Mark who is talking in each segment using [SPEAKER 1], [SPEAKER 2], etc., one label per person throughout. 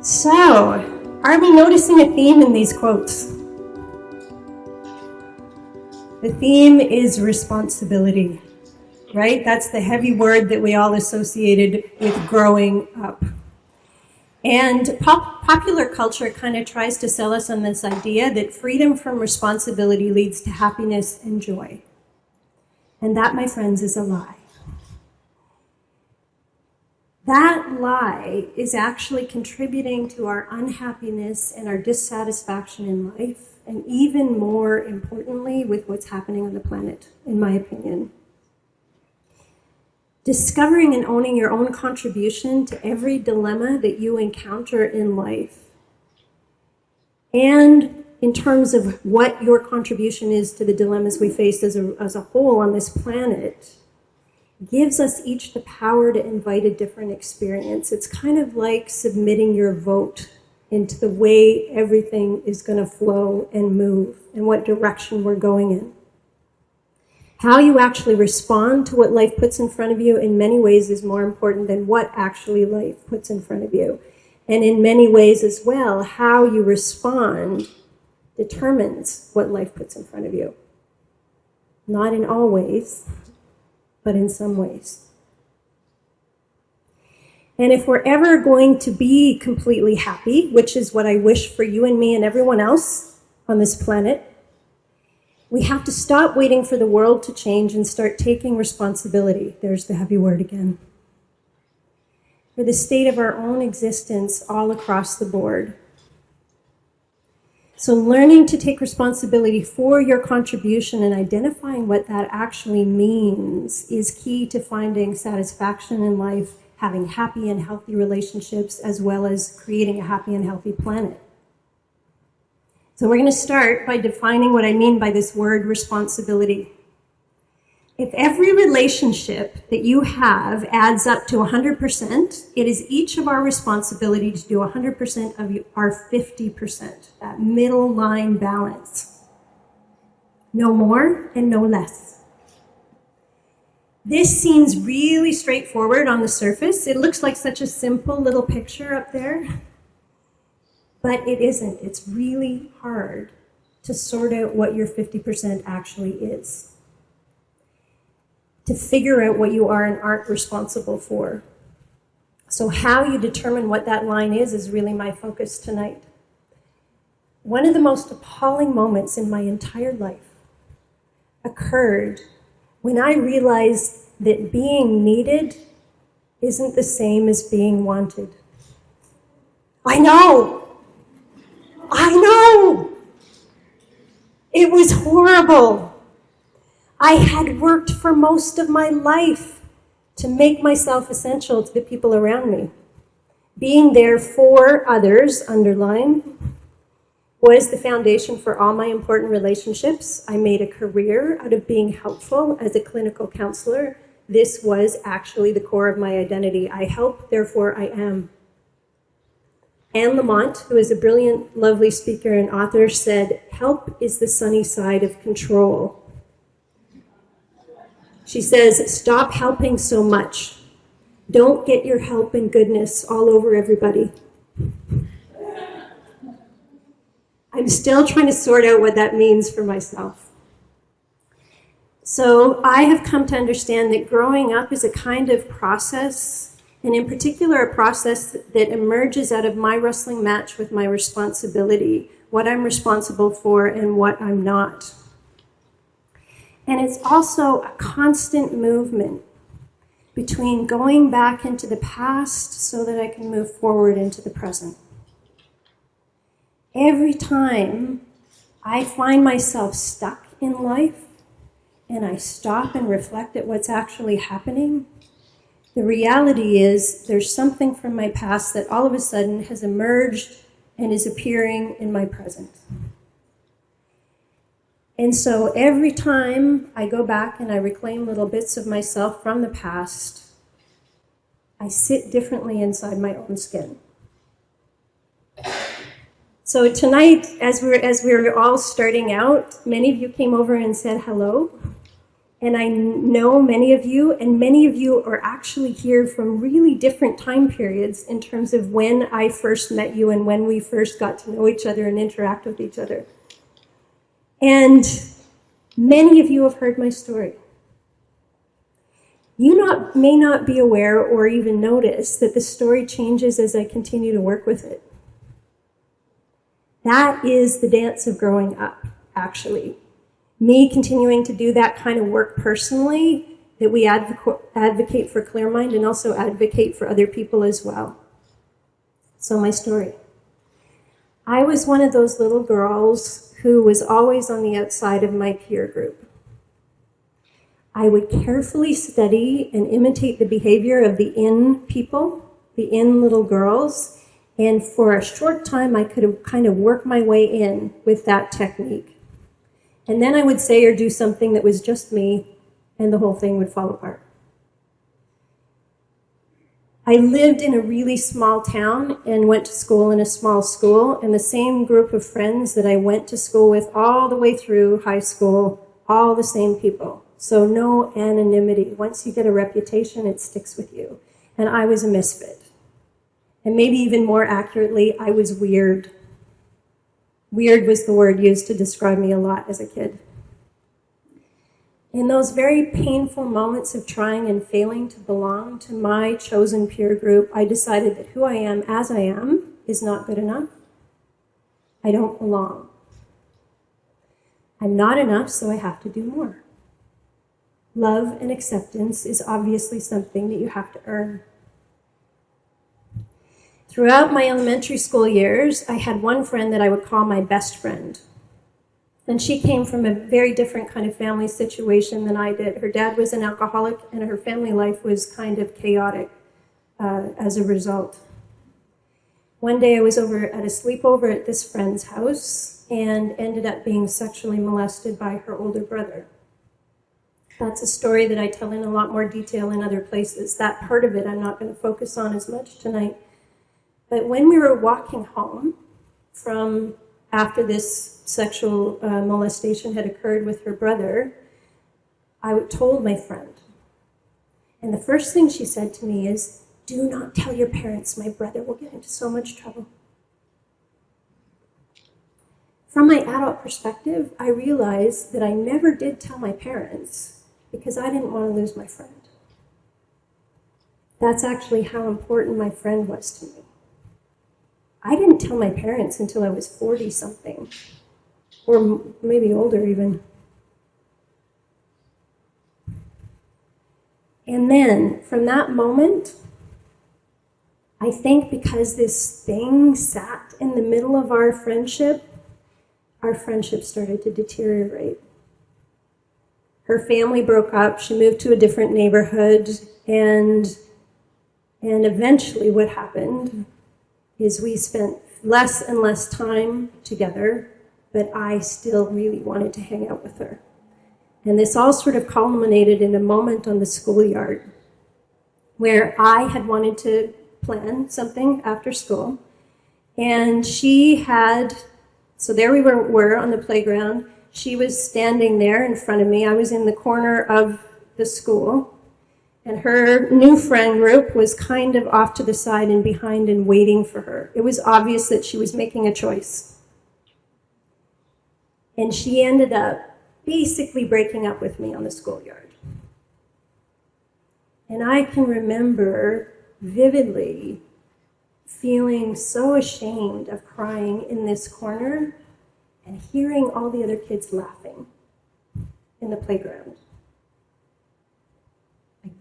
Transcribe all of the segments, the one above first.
[SPEAKER 1] So, are we noticing a theme in these quotes? The theme is responsibility, right? That's the heavy word that we all associated with growing up. And popular culture kind of tries to sell us on this idea that freedom from responsibility leads to happiness and joy. And that, my friends, is a lie. That lie is actually contributing to our unhappiness and our dissatisfaction in life, and even more importantly, with what's happening on the planet, in my opinion. Discovering and owning your own contribution to every dilemma that you encounter in life, and in terms of what your contribution is to the dilemmas we face as a whole on this planet, gives us each the power to invite a different experience. It's kind of like submitting your vote into the way everything is going to flow and move and what direction we're going in. How you actually respond to what life puts in front of you in many ways is more important than what actually life puts in front of you. And in many ways as well, how you respond determines what life puts in front of you. Not in all ways, but in some ways. And if we're ever going to be completely happy, which is what I wish for you and me and everyone else on this planet, we have to stop waiting for the world to change and start taking responsibility. There's the heavy word again. For the state of our own existence all across the board. So learning to take responsibility for your contribution and identifying what that actually means is key to finding satisfaction in life, having happy and healthy relationships, as well as creating a happy and healthy planet. So we're going to start by defining what I mean by this word responsibility. If every relationship that you have adds up to 100%, it is each of our responsibility to do 100% of our 50%, that middle line balance. No more and no less. This seems really straightforward on the surface. It looks like such a simple little picture up there, but it isn't. It's really hard to sort out what your 50% actually is, to figure out what you are and aren't responsible for. So how you determine what that line is really my focus tonight. One of the most appalling moments in my entire life occurred when I realized that being needed isn't the same as being wanted. I know! It was horrible. I had worked for most of my life to make myself essential to the people around me. Being there for others, underline, was the foundation for all my important relationships. I made a career out of being helpful as a clinical counselor. This was actually the core of my identity. I help, therefore I am. Anne Lamont, who is a brilliant, lovely speaker and author, said, "Help is the sunny side of control." She says, stop helping so much. Don't get your help and goodness all over everybody. I'm still trying to sort out what that means for myself. So I have come to understand that growing up is a kind of process, and in particular a process that emerges out of my wrestling match with my responsibility, what I'm responsible for and what I'm not. And it's also a constant movement between going back into the past so that I can move forward into the present. Every time I find myself stuck in life and I stop and reflect at what's actually happening, the reality is there's something from my past that all of a sudden has emerged and is appearing in my present. And so every time I go back and I reclaim little bits of myself from the past, I sit differently inside my own skin. So tonight, as we're all starting out, many of you came over and said hello. And I know many of you, and many of you are actually here from really different time periods in terms of when I first met you and when we first got to know each other and interact with each other. And many of you have heard my story. You may not be aware or even notice that the story changes as I continue to work with it. That is the dance of growing up, actually. Me continuing to do that kind of work personally, that we advocate for Clear Mind and also advocate for other people as well. So my story. I was one of those little girls who was always on the outside of my peer group. I would carefully study and imitate the behavior of the in people, the in little girls, and for a short time I could have kind of worked my way in with that technique. And then I would say or do something that was just me, and the whole thing would fall apart. I lived in a really small town and went to school in a small school, and the same group of friends that I went to school with all the way through high school, all the same people. So no anonymity. Once you get a reputation, it sticks with you. And I was a misfit. And maybe even more accurately, I was weird. Weird was the word used to describe me a lot as a kid. In those very painful moments of trying and failing to belong to my chosen peer group, I decided that who I am as I am is not good enough. I don't belong. I'm not enough, so I have to do more. Love and acceptance is obviously something that you have to earn. Throughout my elementary school years, I had one friend that I would call my best friend. And she came from a very different kind of family situation than I did. Her dad was an alcoholic, and her family life was kind of chaotic as a result. One day I was over at a sleepover at this friend's house and ended up being sexually molested by her older brother. That's a story that I tell in a lot more detail in other places. That part of it I'm not going to focus on as much tonight. But when we were walking home from after this sexual molestation had occurred with her brother, I told my friend. And the first thing she said to me is, "Do not tell your parents, my brother will get into so much trouble." From my adult perspective, I realized that I never did tell my parents because I didn't want to lose my friend. That's actually how important my friend was to me. I didn't tell my parents until I was 40-something, or maybe older even. And then, from that moment, I think because this thing sat in the middle of our friendship started to deteriorate. Her family broke up, she moved to a different neighborhood, and eventually what happened is we spent less and less time together, but I still really wanted to hang out with her. And this all sort of culminated in a moment on the schoolyard where I had wanted to plan something after school, and she had, so there we were on the playground. She was standing there in front of me. I was in the corner of the school. And her new friend group was kind of off to the side and behind and waiting for her. It was obvious that she was making a choice. And she ended up basically breaking up with me on the schoolyard. And I can remember vividly feeling so ashamed of crying in this corner and hearing all the other kids laughing in the playground.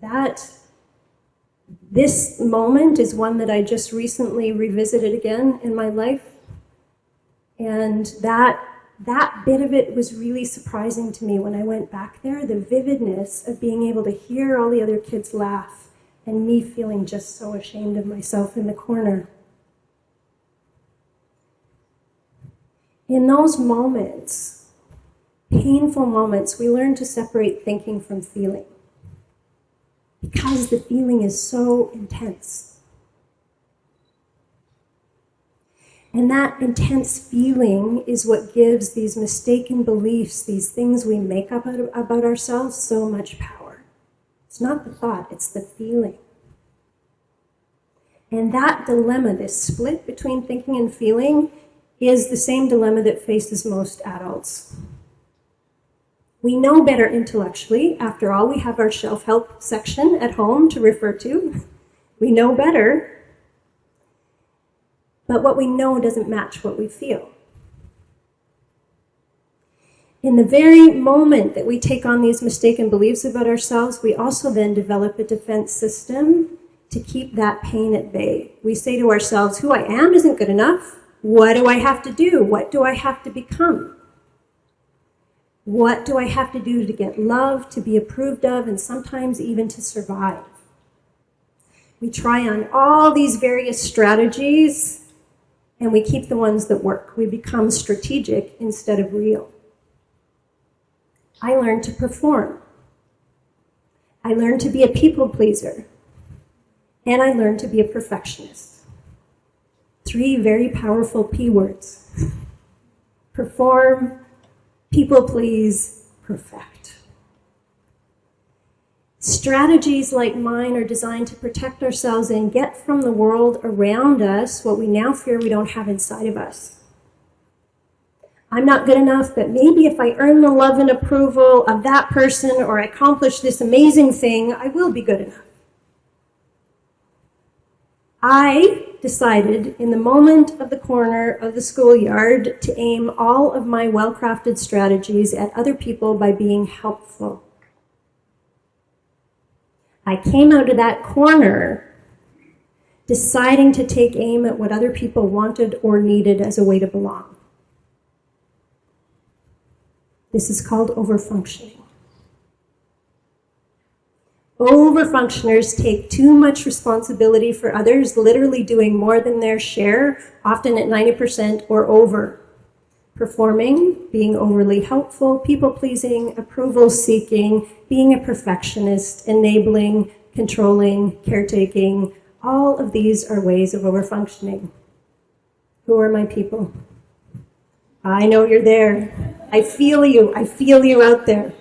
[SPEAKER 1] Like this moment is one that I just recently revisited again in my life. And that bit of it was really surprising to me when I went back there, the vividness of being able to hear all the other kids laugh and me feeling just so ashamed of myself in the corner. In those moments, painful moments, we learn to separate thinking from feeling, because the feeling is so intense. And that intense feeling is what gives these mistaken beliefs, these things we make up about ourselves, so much power. It's not the thought, it's the feeling. And that dilemma, this split between thinking and feeling, is the same dilemma that faces most adults. We know better intellectually. After all, we have our self-help section at home to refer to. We know better. But what we know doesn't match what we feel. In the very moment that we take on these mistaken beliefs about ourselves, we also then develop a defense system to keep that pain at bay. We say to ourselves, who I am isn't good enough. What do I have to do? What do I have to become? What do I have to do to get loved, to be approved of, and sometimes even to survive? We try on all these various strategies, and we keep the ones that work. We become strategic instead of real. I learned to perform. I learned to be a people pleaser. And I learned to be a perfectionist. 3 very powerful P words. Perform, people please, perfect. Strategies like mine are designed to protect ourselves and get from the world around us what we now fear we don't have inside of us. I'm not good enough, but maybe if I earn the love and approval of that person or accomplish this amazing thing, I will be good enough. I decided in the moment of the corner of the schoolyard to aim all of my well-crafted strategies at other people by being helpful. I came out of that corner deciding to take aim at what other people wanted or needed as a way to belong. This is called overfunctioning. Overfunctioners take too much responsibility for others, literally doing more than their share, often at 90% or over. Performing, being overly helpful, people-pleasing, approval-seeking, being a perfectionist, enabling, controlling, caretaking. All of these are ways of overfunctioning. Who are my people? I know you're there. I feel you. I feel you out there.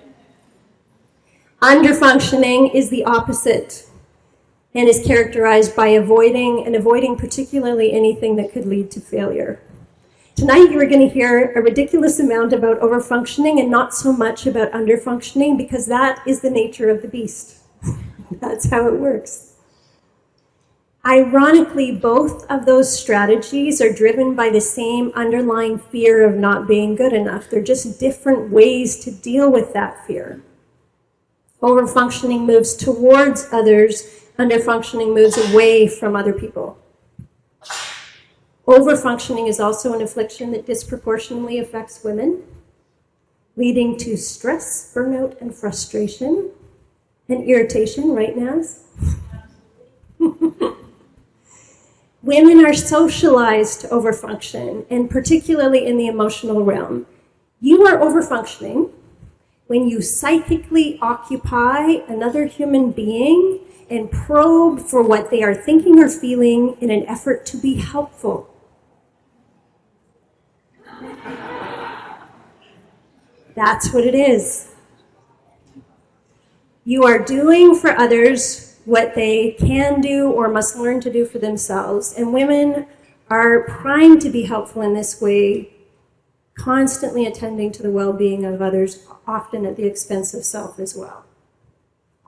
[SPEAKER 1] Underfunctioning is the opposite and is characterized by avoiding particularly anything that could lead to failure. Tonight you are going to hear a ridiculous amount about overfunctioning and not so much about underfunctioning, because that is the nature of the beast. That's how it works. Ironically, both of those strategies are driven by the same underlying fear of not being good enough. They're just different ways to deal with that fear. Overfunctioning moves towards others, underfunctioning moves away from other people. Overfunctioning is also an affliction that disproportionately affects women, leading to stress, burnout, and frustration, and irritation, right, Naz? Women are socialized to overfunction, and particularly in the emotional realm. You are overfunctioning when you psychically occupy another human being and probe for what they are thinking or feeling in an effort to be helpful. That's what it is. You are doing for others what they can do or must learn to do for themselves. And women are primed to be helpful in this way, constantly attending to the well-being of others, often at the expense of self as well,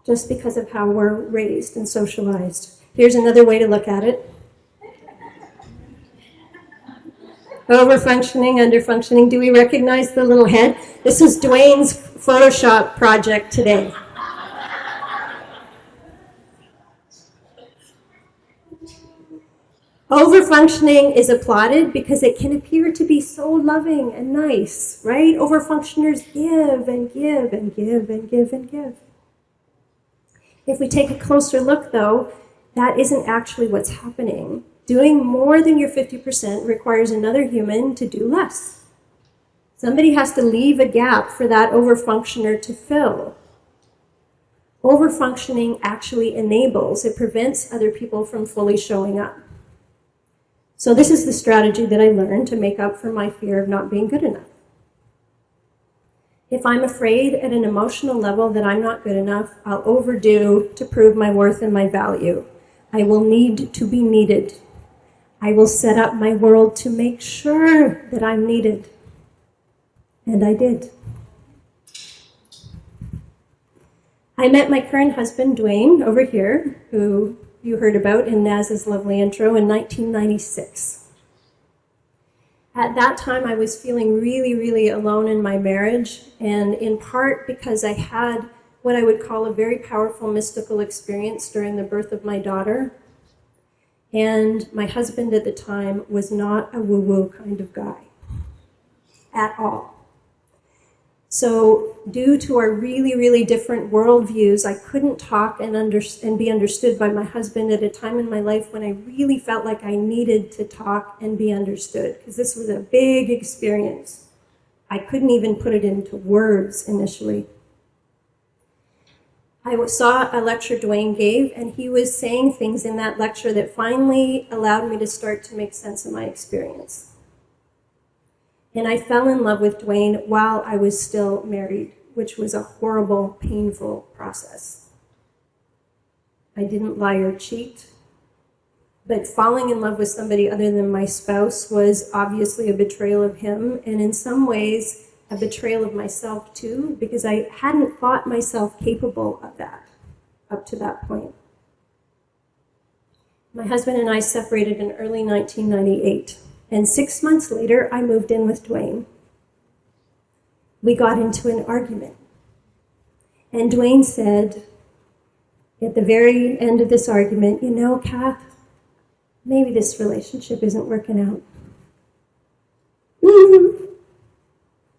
[SPEAKER 1] just because of how we're raised and socialized. Here's another way to look at it. Overfunctioning, underfunctioning. Do we recognize the little head? This is Dwayne's Photoshop project today. Overfunctioning is applauded because it can appear to be so loving and nice, right? Overfunctioners give and give and give and give and give. If we take a closer look, though, that isn't actually what's happening. Doing more than your 50% requires another human to do less. Somebody has to leave a gap for that overfunctioner to fill. Overfunctioning actually enables, it prevents other people from fully showing up. So this is the strategy that I learned to make up for my fear of not being good enough. If I'm afraid at an emotional level that I'm not good enough, I'll overdo to prove my worth and my value. I will need to be needed. I will set up my world to make sure that I'm needed. And I did. I met my current husband, Dwayne, over here, who you heard about in Naz's lovely intro, in 1996. At that time, I was feeling really, really alone in my marriage, and in part because I had what I would call a very powerful mystical experience during the birth of my daughter. And my husband at the time was not a woo-woo kind of guy at all. So due to our really, really different worldviews, I couldn't talk and be understood by my husband at a time in my life when I really felt like I needed to talk and be understood, because this was a big experience. I couldn't even put it into words initially. I saw a lecture Dwayne gave, and he was saying things in that lecture that finally allowed me to start to make sense of my experience. And I fell in love with Dwayne while I was still married, which was a horrible, painful process. I didn't lie or cheat, but falling in love with somebody other than my spouse was obviously a betrayal of him, and in some ways, a betrayal of myself too, because I hadn't thought myself capable of that up to that point. My husband and I separated in early 1998. And 6 months later, I moved in with Dwayne. We got into an argument. And Dwayne said, at the very end of this argument, you know, Kath, maybe this relationship isn't working out.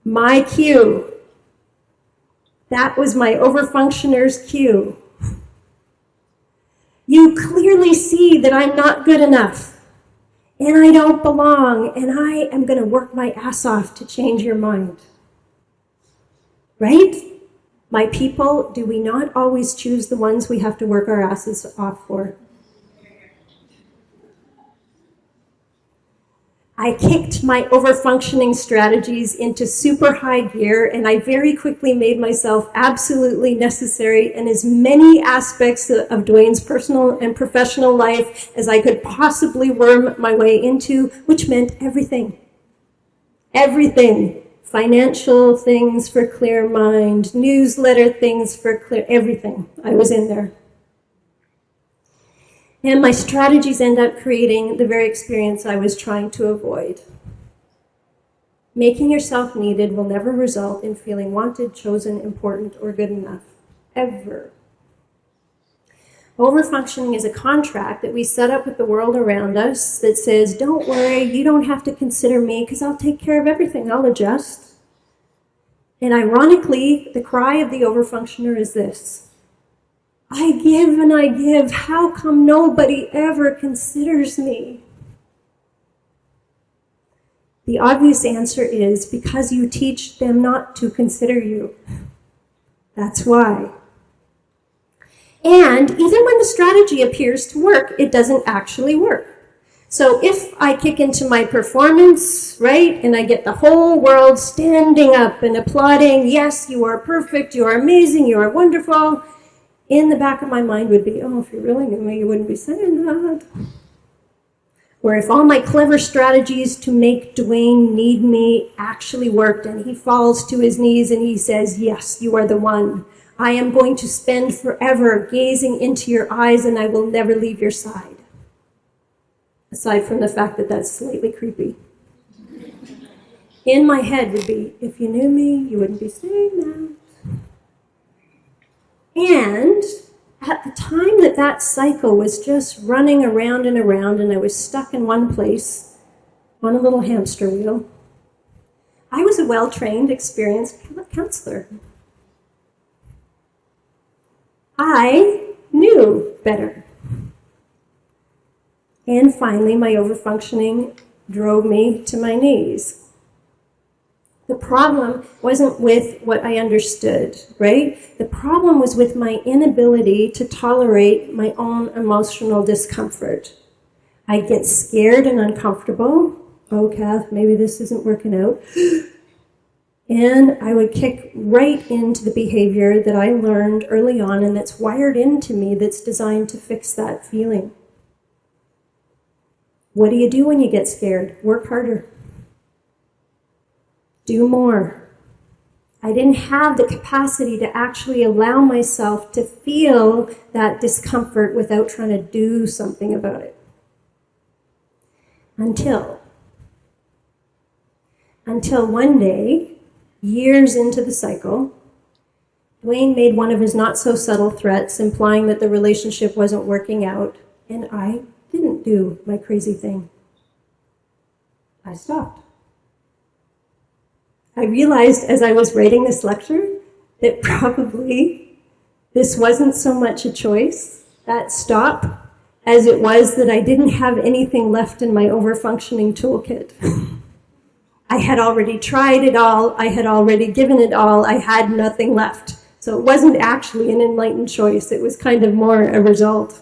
[SPEAKER 1] My cue. That was my overfunctioner's cue. You clearly see that I'm not good enough. And I don't belong, and I am going to work my ass off to change your mind. Right? My people, do we not always choose the ones we have to work our asses off for? I kicked my overfunctioning strategies into super high gear, and I very quickly made myself absolutely necessary in as many aspects of Dwayne's personal and professional life as I could possibly worm my way into, which meant everything. Everything. Financial things for clear mind, newsletter things for clear, everything. I was in there. And my strategies end up creating the very experience I was trying to avoid. Making yourself needed will never result in feeling wanted, chosen, important, or good enough. Ever. Overfunctioning is a contract that we set up with the world around us that says, don't worry, you don't have to consider me because I'll take care of everything, I'll adjust. And ironically, the cry of the overfunctioner is this: I give and I give. How come nobody ever considers me? The obvious answer is because you teach them not to consider you. That's why. And even when the strategy appears to work, it doesn't actually work. So if I kick into my performance, right, and I get the whole world standing up and applauding, yes, you are perfect, you are amazing, you are wonderful, in the back of my mind would be, oh, if you really knew me, you wouldn't be saying that. Or if all my clever strategies to make Dwayne need me actually worked, and he falls to his knees and he says, yes, you are the one. I am going to spend forever gazing into your eyes and I will never leave your side. Aside from the fact that that's slightly creepy. In my head would be, if you knew me, you wouldn't be saying that. And at the time that cycle was just running around and around and I was stuck in one place on a little hamster wheel, I was a well-trained, experienced counselor. I knew better. And finally, my overfunctioning drove me to my knees. The problem wasn't with what I understood, right? The problem was with my inability to tolerate my own emotional discomfort. I'd get scared and uncomfortable. Oh, Kath, maybe this isn't working out. And I would kick right into the behavior that I learned early on and that's wired into me that's designed to fix that feeling. What do you do when you get scared? Work harder. Do more. I didn't have the capacity to actually allow myself to feel that discomfort without trying to do something about it. Until one day, years into the cycle, Dwayne made one of his not-so-subtle threats, implying that the relationship wasn't working out, and I didn't do my crazy thing. I stopped. I realized as I was writing this lecture that probably this wasn't so much a choice, that stop, as it was that I didn't have anything left in my over-functioning toolkit. I had already tried it all, I had already given it all, I had nothing left. So it wasn't actually an enlightened choice, it was kind of more a result.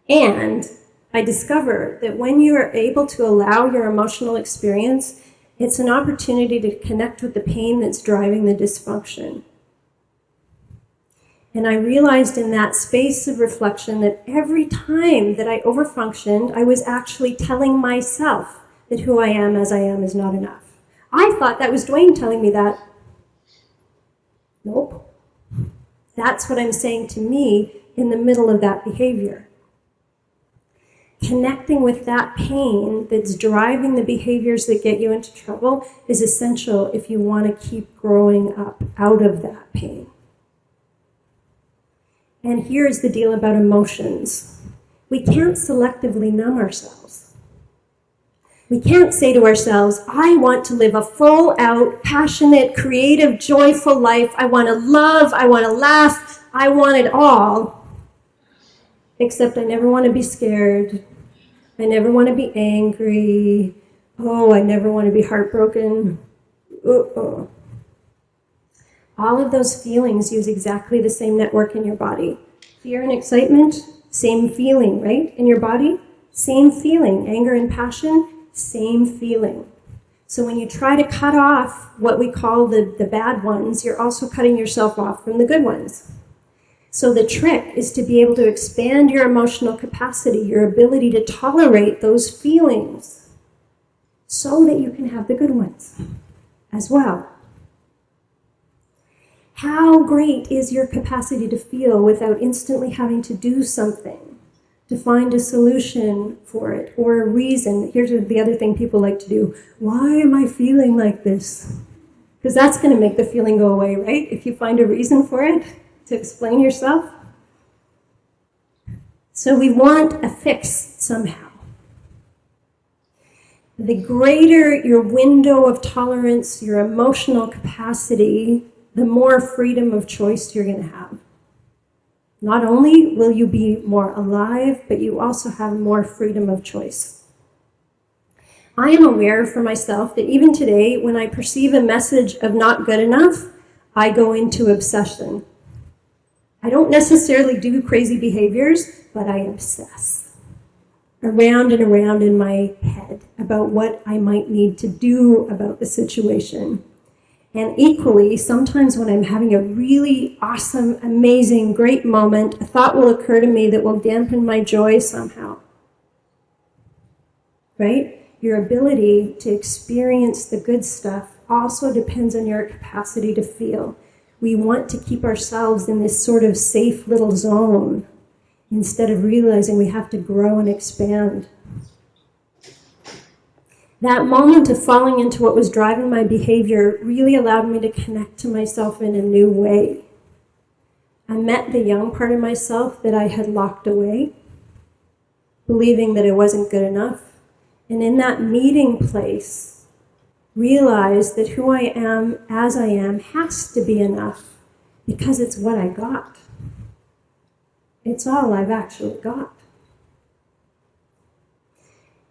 [SPEAKER 1] And I discovered that when you are able to allow your emotional experience, it's an opportunity to connect with the pain that's driving the dysfunction. And I realized in that space of reflection that every time that I overfunctioned, I was actually telling myself that who I am as I am is not enough. I thought that was Dwayne telling me that. Nope. That's what I'm saying to me in the middle of that behavior. Connecting with that pain that's driving the behaviors that get you into trouble is essential if you want to keep growing up out of that pain. And here's the deal about emotions. We can't selectively numb ourselves. We can't say to ourselves, I want to live a full-out, passionate, creative, joyful life. I want to love, I want to laugh, I want it all. Except I never want to be scared. I never want to be angry. Oh, I never want to be heartbroken. All of those feelings use exactly the same network in your body. Fear and excitement, same feeling, right? In your body, same feeling. Anger and passion, same feeling. So when you try to cut off what we call the bad ones, you're also cutting yourself off from the good ones. So the trick is to be able to expand your emotional capacity, your ability to tolerate those feelings, so that you can have the good ones as well. How great is your capacity to feel without instantly having to do something, to find a solution for it, or a reason? Here's the other thing people like to do. Why am I feeling like this? Because that's going to make the feeling go away, right? If you find a reason for it, to explain yourself. So we want a fix somehow. The greater your window of tolerance, your emotional capacity, the more freedom of choice you're going to have. Not only will you be more alive, but you also have more freedom of choice. I am aware for myself that even today, when I perceive a message of not good enough, I go into obsession. I don't necessarily do crazy behaviors, but I obsess around and around in my head about what I might need to do about the situation. And equally, sometimes when I'm having a really awesome, amazing, great moment, a thought will occur to me that will dampen my joy somehow. Right? Your ability to experience the good stuff also depends on your capacity to feel. We want to keep ourselves in this sort of safe little zone instead of realizing we have to grow and expand. That moment of falling into what was driving my behavior really allowed me to connect to myself in a new way. I met the young part of myself that I had locked away, believing that it wasn't good enough. And in that meeting place, realized that who I am as I am has to be enough because it's what I got. It's all I've actually got.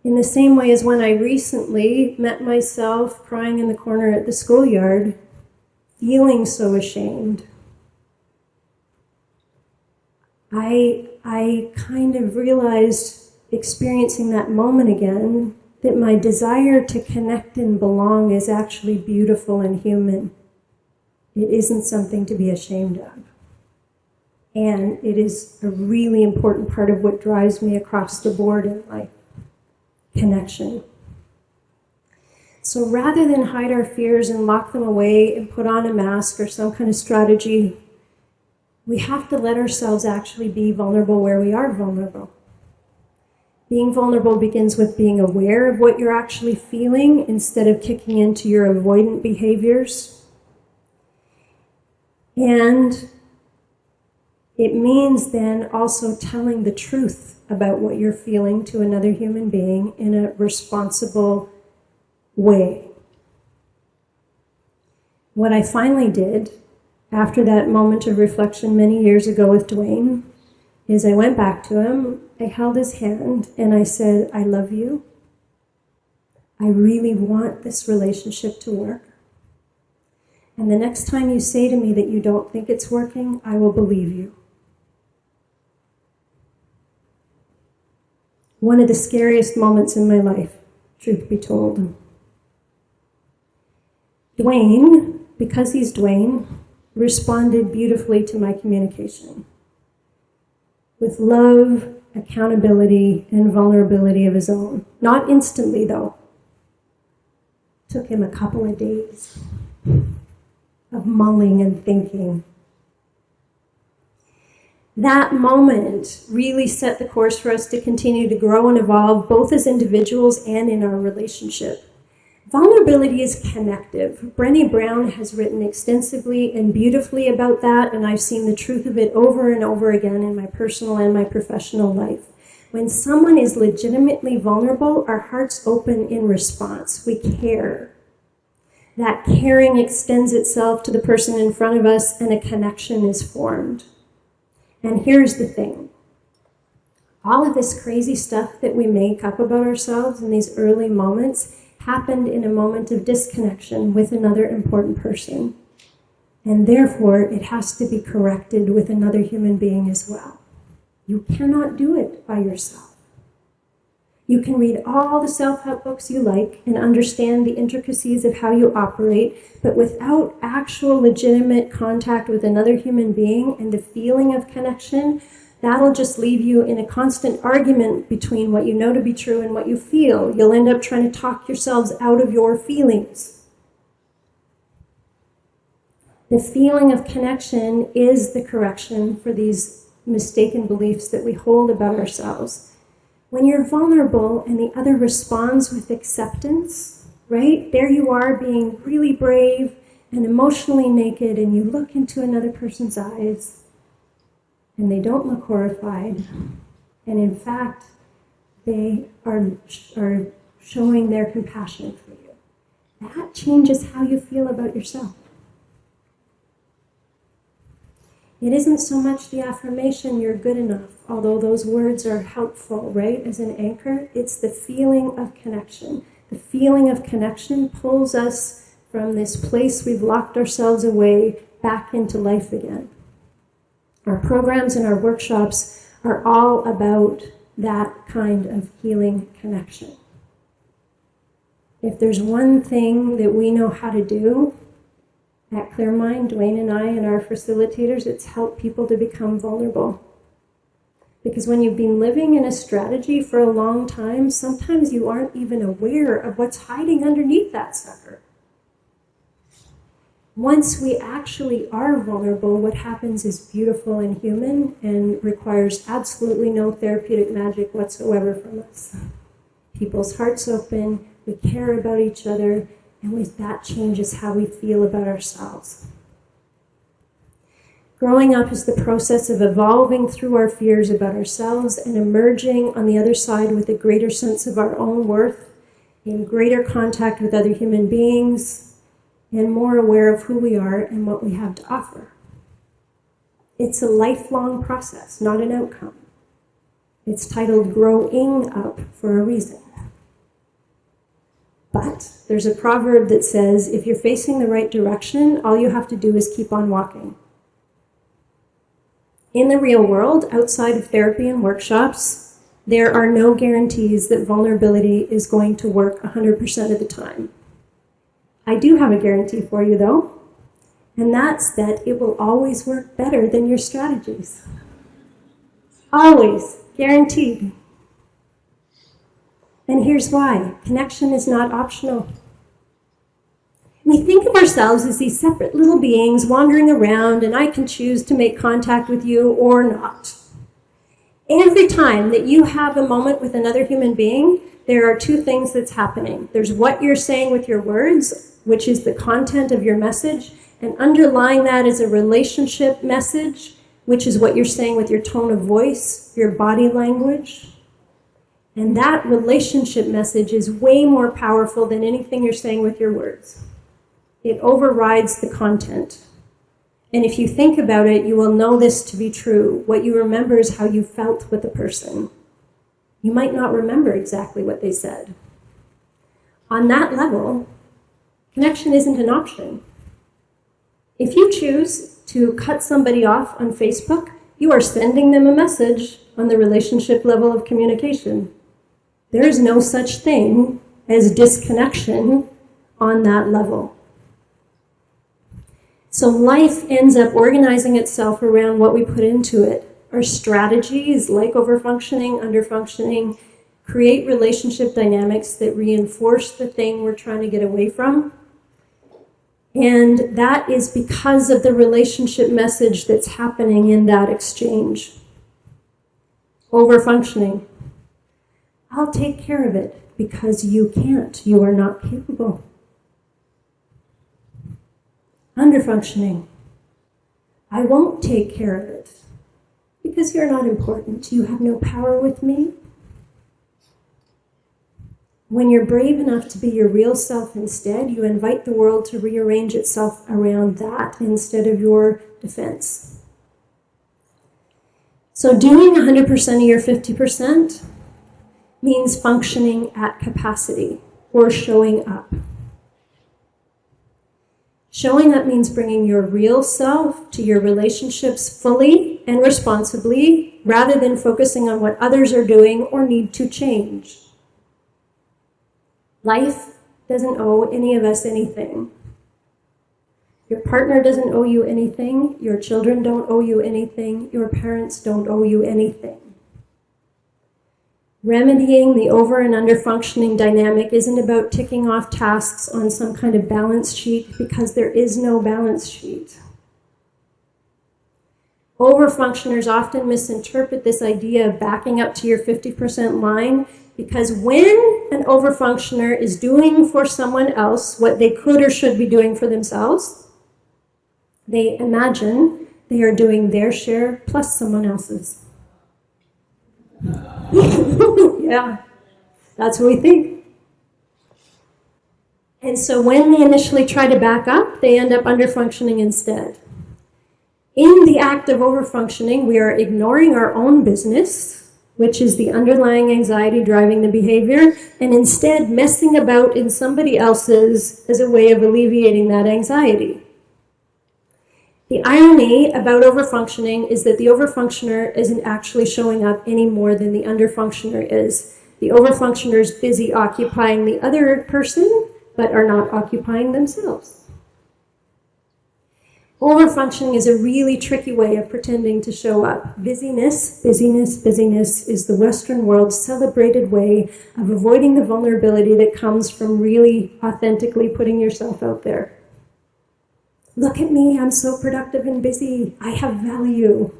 [SPEAKER 1] In the same way as when I recently met myself crying in the corner at the schoolyard, feeling so ashamed, I kind of realized experiencing that moment again, that my desire to connect and belong is actually beautiful and human. It isn't something to be ashamed of. And it is a really important part of what drives me across the board in life. Connection. So rather than hide our fears and lock them away and put on a mask or some kind of strategy, we have to let ourselves actually be vulnerable where we are vulnerable. Being vulnerable begins with being aware of what you're actually feeling instead of kicking into your avoidant behaviors. And it means then also telling the truth about what you're feeling to another human being in a responsible way. What I finally did after that moment of reflection many years ago with Dwayne is I went back to him, I held his hand, and I said, I love you. I really want this relationship to work. And the next time you say to me that you don't think it's working, I will believe you. One of the scariest moments in my life, truth be told. Dwayne, because he's Dwayne, responded beautifully to my communication with love, accountability, and vulnerability of his own. Not instantly, though. Took him a couple of days of mulling and thinking. That moment really set the course for us to continue to grow and evolve, both as individuals and in our relationship. Vulnerability is connective. Brené Brown has written extensively and beautifully about that, and I've seen the truth of it over and over again in my personal and my professional life. When someone is legitimately vulnerable, our hearts open in response. We care. That caring extends itself to the person in front of us, and a connection is formed. And here's the thing. All of this crazy stuff that we make up about ourselves in these early moments happened in a moment of disconnection with another important person. And therefore, it has to be corrected with another human being as well. You cannot do it by yourself. You can read all the self-help books you like and understand the intricacies of how you operate, but without actual legitimate contact with another human being and the feeling of connection, that'll just leave you in a constant argument between what you know to be true and what you feel. You'll end up trying to talk yourselves out of your feelings. The feeling of connection is the correction for these mistaken beliefs that we hold about ourselves. When you're vulnerable and the other responds with acceptance, right? There you are being really brave and emotionally naked, and you look into another person's eyes and they don't look horrified. And in fact, they are showing their compassion for you. That changes how you feel about yourself. It isn't so much the affirmation, you're good enough, although those words are helpful, right, as an anchor. It's the feeling of connection. The feeling of connection pulls us from this place we've locked ourselves away back into life again. Our programs and our workshops are all about that kind of healing connection. If there's one thing that we know how to do at Clearmind, Dwayne and I and our facilitators, it's help people to become vulnerable. Because when you've been living in a strategy for a long time, sometimes you aren't even aware of what's hiding underneath that sucker. Once we actually are vulnerable, what happens is beautiful and human and requires absolutely no therapeutic magic whatsoever from us. People's hearts open, we care about each other, and that changes how we feel about ourselves. Growing up is the process of evolving through our fears about ourselves and emerging on the other side with a greater sense of our own worth, in greater contact with other human beings, and more aware of who we are and what we have to offer. It's a lifelong process, not an outcome. It's titled Growing Up for a reason. But there's a proverb that says, if you're facing the right direction, all you have to do is keep on walking. In the real world, outside of therapy and workshops, there are no guarantees that vulnerability is going to work 100% of the time. I do have a guarantee for you, though, and that's that it will always work better than your strategies. Always. Guaranteed. And here's why. Connection is not optional. We think of ourselves as these separate little beings wandering around, and I can choose to make contact with you or not. Every time that you have a moment with another human being, there are two things that's happening. There's what you're saying with your words, which is the content of your message, and underlying that is a relationship message, which is what you're saying with your tone of voice, your body language. And that relationship message is way more powerful than anything you're saying with your words. It overrides the content. And if you think about it, you will know this to be true. What you remember is how you felt with the person. You might not remember exactly what they said. On that level, connection isn't an option. If you choose to cut somebody off on Facebook, you are sending them a message on the relationship level of communication. There is no such thing as disconnection on that level. So life ends up organizing itself around what we put into it. Our strategies, like overfunctioning, underfunctioning, create relationship dynamics that reinforce the thing we're trying to get away from. And that is because of the relationship message that's happening in that exchange. Overfunctioning. I'll take care of it because you can't. You are not capable. Underfunctioning. I won't take care of it because you're not important. You have no power with me. When you're brave enough to be your real self instead, you invite the world to rearrange itself around that instead of your defense. So doing 100% of your 50% means functioning at capacity or showing up. Showing up means bringing your real self to your relationships fully and responsibly, rather than focusing on what others are doing or need to change. Life doesn't owe any of us anything. Your partner doesn't owe you anything. Your children don't owe you anything. Your parents don't owe you anything. Remedying the over and under functioning dynamic isn't about ticking off tasks on some kind of balance sheet, because there is no balance sheet. Overfunctioners often misinterpret this idea of backing up to your 50% line, because when an overfunctioner is doing for someone else what they could or should be doing for themselves, they imagine they are doing their share plus someone else's. Yeah, that's what we think. And so when they initially try to back up, they end up underfunctioning instead. In the act of overfunctioning, we are ignoring our own business, which is the underlying anxiety driving the behavior, and instead messing about in somebody else's as a way of alleviating that anxiety. The irony about overfunctioning is that the overfunctioner isn't actually showing up any more than the underfunctioner is. The overfunctioner is busy occupying the other person, but are not occupying themselves. Overfunctioning is a really tricky way of pretending to show up. Busyness is the Western world's celebrated way of avoiding the vulnerability that comes from really authentically putting yourself out there. Look at me, I'm so productive and busy. I have value.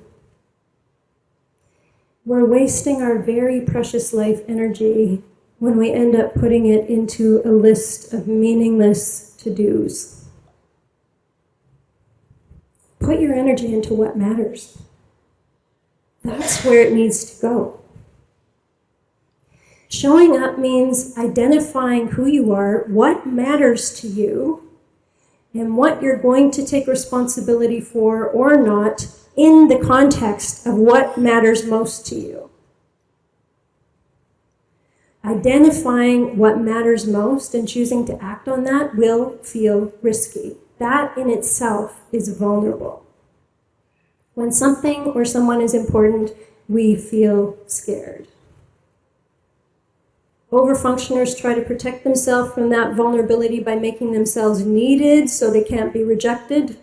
[SPEAKER 1] We're wasting our very precious life energy when we end up putting it into a list of meaningless to-dos. Put your energy into what matters. That's where it needs to go. Showing up means identifying who you are, what matters to you, and what you're going to take responsibility for or not in the context of what matters most to you. Identifying what matters most and choosing to act on that will feel risky. That in itself is vulnerable. When something or someone is important, we feel scared. Overfunctioners try to protect themselves from that vulnerability by making themselves needed so they can't be rejected.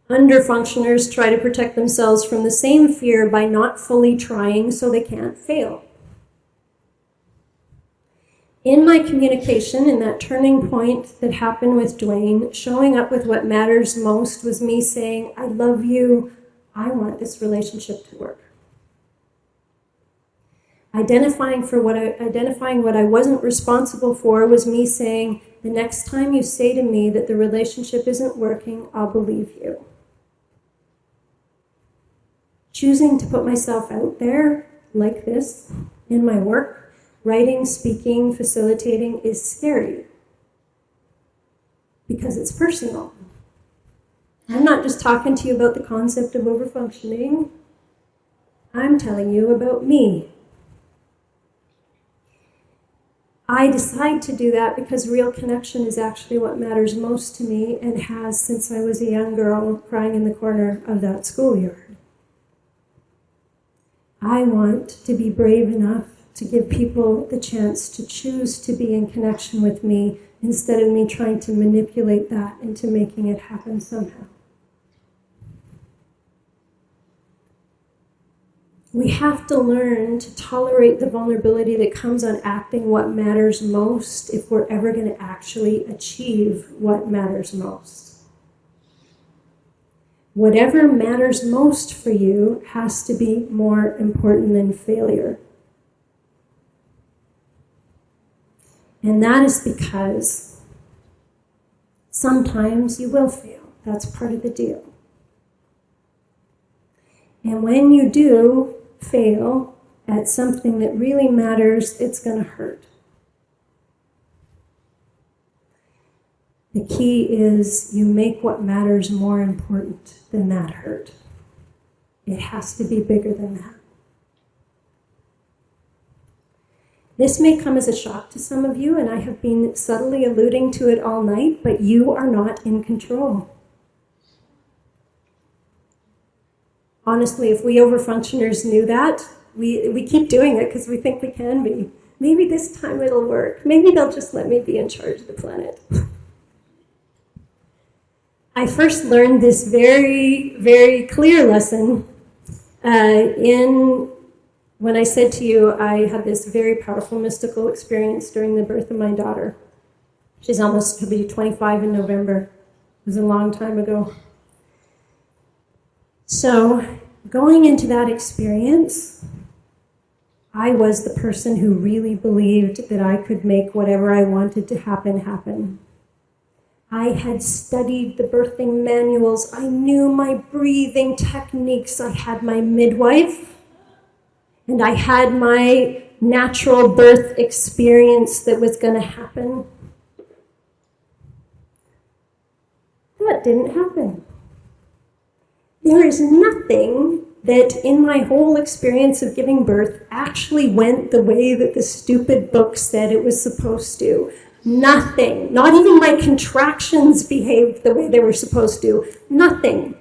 [SPEAKER 1] Underfunctioners try to protect themselves from the same fear by not fully trying so they can't fail. In my communication, in that turning point that happened with Dwayne, showing up with what matters most was me saying, I love you, I want this relationship to work. Identifying what I wasn't responsible for was me saying, the next time you say to me that the relationship isn't working, I'll believe you. Choosing to put myself out there like this in my work, writing, speaking, facilitating, is scary because it's personal. I'm not just talking to you about the concept of overfunctioning. I'm telling you about me. I decide to do that because real connection is actually what matters most to me and has since I was a young girl crying in the corner of that schoolyard. I want to be brave enough to give people the chance to choose to be in connection with me instead of me trying to manipulate that into making it happen somehow. We have to learn to tolerate the vulnerability that comes on acting what matters most if we're ever going to actually achieve what matters most. Whatever matters most for you has to be more important than failure. And that is because sometimes you will fail. That's part of the deal. And when you do fail at something that really matters, it's going to hurt. The key is you make what matters more important than that hurt. It has to be bigger than that. This may come as a shock to some of you, and I have been subtly alluding to it all night, but you are not in control. Honestly, if we overfunctioners knew that, we keep doing it because we think we can be. Maybe this time it'll work. Maybe they'll just let me be in charge of the planet. I first learned this very, very clear lesson when I said to you I had this very powerful mystical experience during the birth of my daughter. She's almost to be 25 in November. It was a long time ago. So, going into that experience, I was the person who really believed that I could make whatever I wanted to happen, happen. I had studied the birthing manuals. I knew my breathing techniques. I had my midwife, and I had my natural birth experience that was going to happen. That didn't happen. There is nothing that in my whole experience of giving birth actually went the way that the stupid book said it was supposed to. Nothing. Not even my contractions behaved the way they were supposed to. Nothing.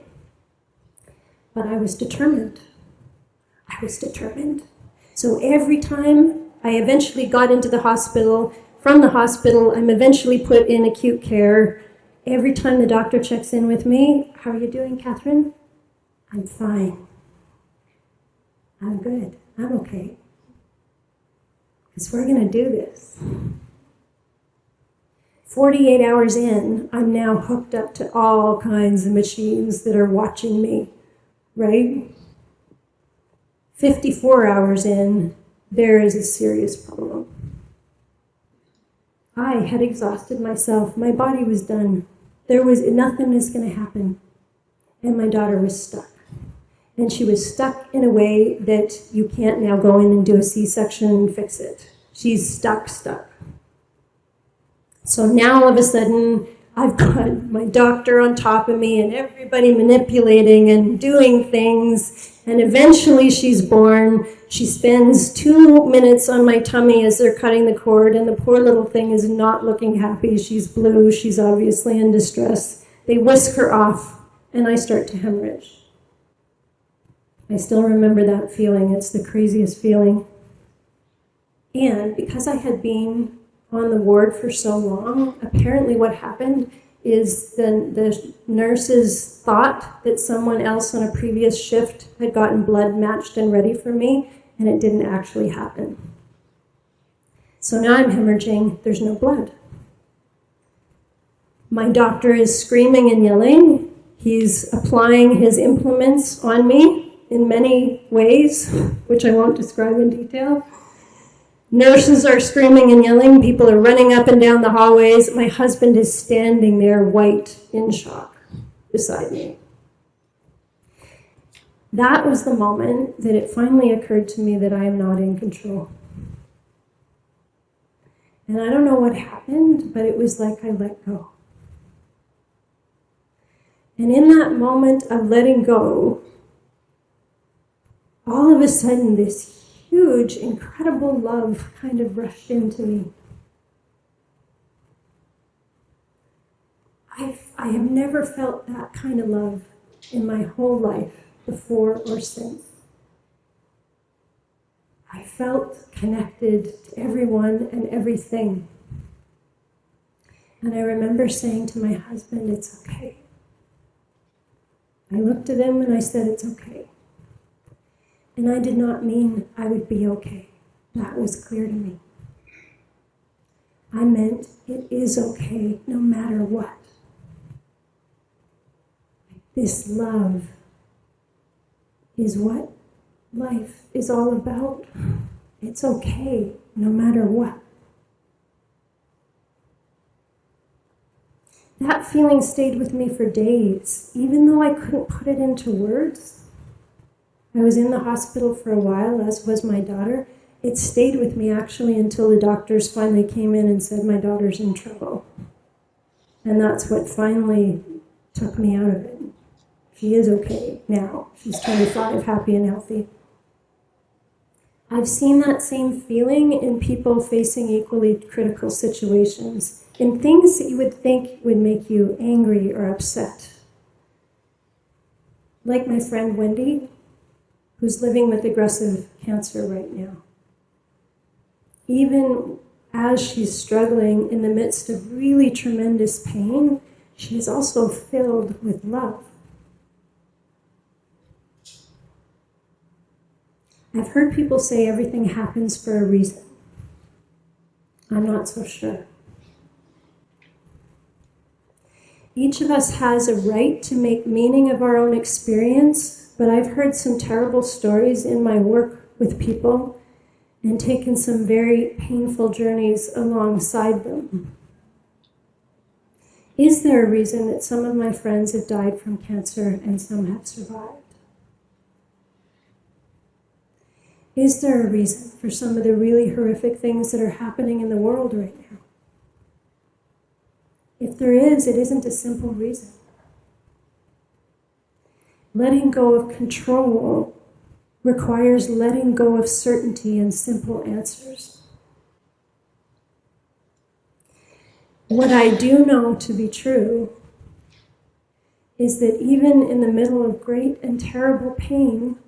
[SPEAKER 1] But I was determined. I was determined. So every time I eventually got into the hospital, from the hospital, I'm eventually put in acute care. Every time the doctor checks in with me, how are you doing, Catherine? I'm fine. I'm good. I'm okay. Because we're going to do this. 48 hours in, I'm now hooked up to all kinds of machines that are watching me, right? 54 hours in, there is a serious problem. I had exhausted myself. My body was done. Nothing was going to happen. And my daughter was stuck. And she was stuck in a way that you can't now go in and do a C-section and fix it. She's stuck. So now all of a sudden, I've got my doctor on top of me and everybody manipulating and doing things. And eventually she's born. She spends 2 minutes on my tummy as they're cutting the cord, and the poor little thing is not looking happy. She's blue. She's obviously in distress. They whisk her off, and I start to hemorrhage. I still remember that feeling. It's the craziest feeling. And because I had been on the ward for so long, apparently what happened is the nurses thought that someone else on a previous shift had gotten blood matched and ready for me, and it didn't actually happen. So now I'm hemorrhaging, there's no blood. My doctor is screaming and yelling. He's applying his implements on me in many ways, which I won't describe in detail. Nurses are screaming and yelling. People are running up and down the hallways. My husband is standing there, white, in shock, beside me. That was the moment that it finally occurred to me that I am not in control. And I don't know what happened, but it was like I let go. And in that moment of letting go, all of a sudden this huge, incredible love kind of rushed into me. I have never felt that kind of love in my whole life, before or since. I felt connected to everyone and everything. And I remember saying to my husband, it's okay. I looked at him and I said, it's okay. And I did not mean I would be okay. That was clear to me. I meant it is okay no matter what. This love is what life is all about. It's okay no matter what. That feeling stayed with me for days, even though I couldn't put it into words. I was in the hospital for a while, as was my daughter. It stayed with me actually until the doctors finally came in and said my daughter's in trouble. And that's what finally took me out of it. She is okay now. She's 25, happy and healthy. I've seen that same feeling in people facing equally critical situations, in things that you would think would make you angry or upset. Like my friend Wendy, who's living with aggressive cancer right now. Even as she's struggling in the midst of really tremendous pain, she is also filled with love. I've heard people say everything happens for a reason. I'm not so sure. Each of us has a right to make meaning of our own experience, but I've heard some terrible stories in my work with people and taken some very painful journeys alongside them. Is there a reason that some of my friends have died from cancer and some have survived? Is there a reason for some of the really horrific things that are happening in the world right now? If there is, it isn't a simple reason. Letting go of control requires letting go of certainty and simple answers. What I do know to be true is that even in the middle of great and terrible pain,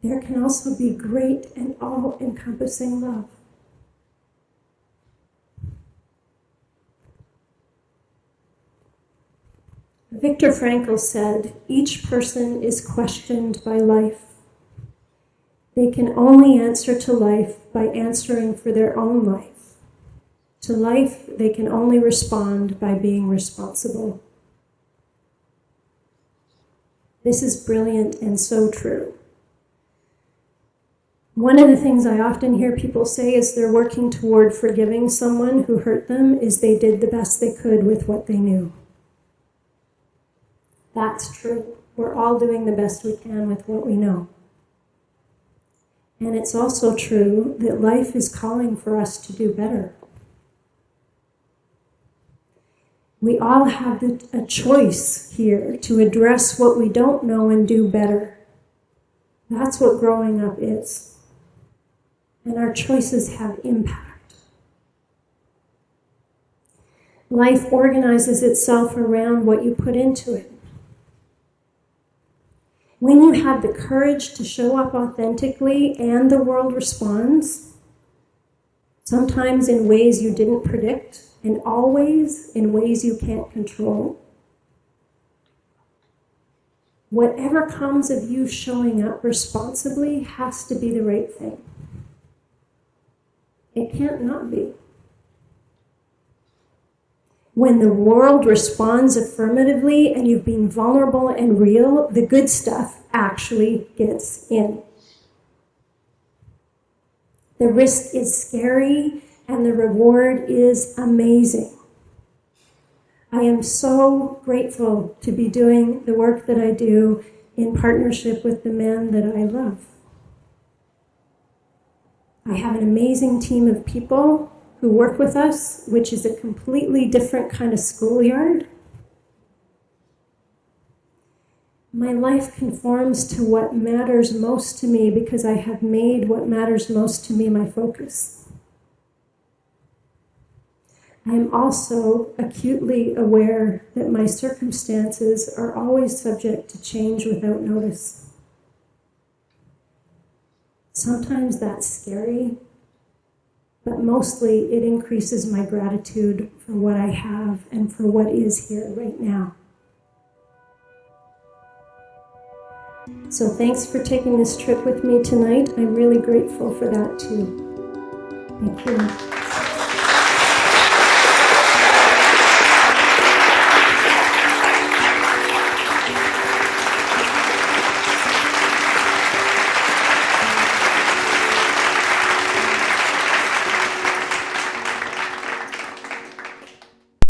[SPEAKER 1] there can also be great and all-encompassing love. Viktor Frankl said, each person is questioned by life. They can only answer to life by answering for their own life. To life, they can only respond by being responsible. This is brilliant and so true. One of the things I often hear people say as they're working toward forgiving someone who hurt them is they did the best they could with what they knew. That's true. We're all doing the best we can with what we know. And it's also true that life is calling for us to do better. We all have a choice here to address what we don't know and do better. That's what growing up is. And our choices have impact. Life organizes itself around what you put into it. When you have the courage to show up authentically and the world responds, sometimes in ways you didn't predict, and always in ways you can't control, whatever comes of you showing up responsibly has to be the right thing. It can't not be. When the world responds affirmatively and you've been vulnerable and real, the good stuff actually gets in. The risk is scary and the reward is amazing. I am so grateful to be doing the work that I do in partnership with the men that I love. I have an amazing team of people who work with us, which is a completely different kind of schoolyard. My life conforms to what matters most to me because I have made what matters most to me my focus. I am also acutely aware that my circumstances are always subject to change without notice. Sometimes that's scary, but mostly it increases my gratitude for what I have and for what is here right now. So thanks for taking this trip with me tonight. I'm really grateful for that too. Thank you.